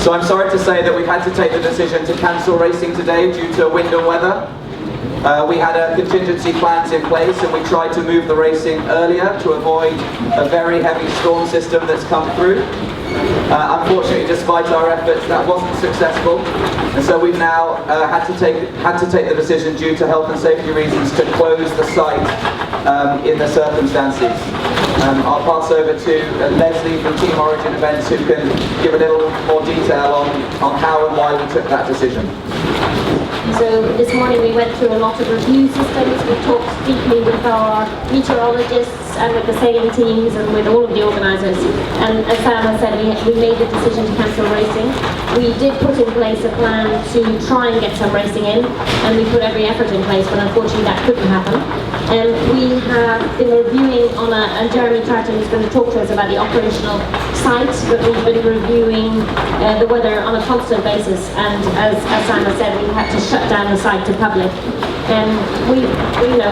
So I'm sorry to say that we've had to take the decision to cancel racing today due to wind and weather. We had contingency plans in place, and we tried to move the racing earlier to avoid a very heavy storm system that's come through. Unfortunately, despite our efforts, that wasn't successful, and so we've now had to take the decision due to health and safety reasons to close the site in the circumstances. I'll pass over to Leslie from Team Origin Events, who can give a little more detail on how and why we took that decision. So this morning we went through a lot of review systems. We talked deeply with our meteorologists and with the sailing teams and with all of the organisers. And as Sam has said, we made the decision to cancel racing. We did put in place a plan to try and get some racing in, and we put every effort in place, but unfortunately that couldn't happen. We have been reviewing and Jeremy Tartan is going to talk to us about the operational site, but we've been reviewing the weather on a constant basis, and as Sam has said, we had to shut down the site to public.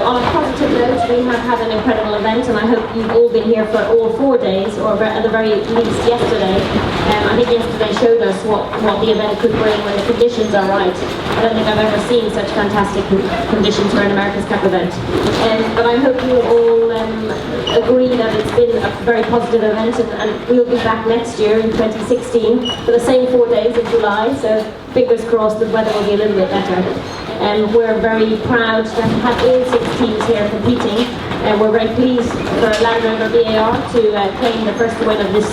On a positive note, we have had an incredible event, and I hope you've all been here for all 4 days, or at the very least yesterday. I think yesterday showed us what the event could bring when the conditions are right. I don't think I've ever seen such fantastic conditions for an America's Cup event. But I hope you all agree that it's been a very positive event, and we'll be back next year in 2016 for the same 4 days in July, so fingers crossed the weather will be a little bit better. We're very proud to have all 6 teams here competing, and we're very pleased for Land Rover BAR to claim the first win of this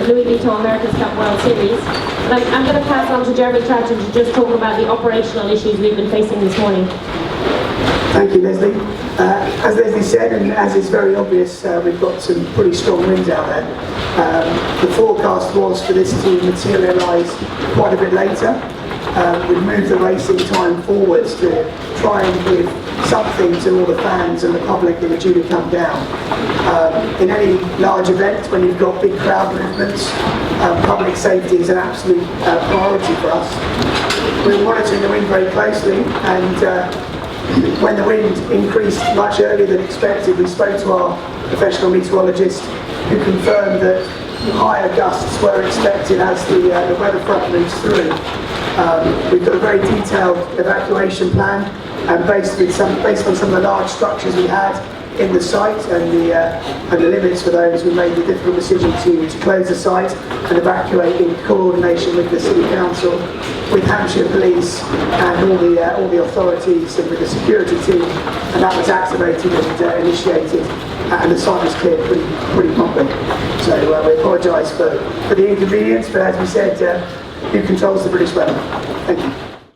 Louis Vuitton America's Cup World Series. But I'm going to pass on to Jeremy Troughton to just talk about the operational issues we've been facing this morning. Thank you, Leslie. As Leslie said, and as is very obvious, we've got some pretty strong winds out there. The forecast was for this to materialise quite a bit later. We moved the racing time forwards to try and give something to all the fans and the public that are due to come down. In any large event, when you've got big crowd movements, public safety is an absolute priority for us. We're monitoring the wind very closely, and when the wind increased much earlier than expected, we spoke to our professional meteorologist, who confirmed that higher gusts were expected as the weather front moves through. We've got a very detailed evacuation plan, and based on some of the large structures we had in the site and the limits for those, we made the difficult decision to close the site and evacuate in coordination with the City Council, with Hampshire Police and all the authorities, and with the security team, and that was activated and initiated, and the site was cleared pretty promptly. So we apologise for the inconvenience, but as we said, who controls the British weather? Thank you.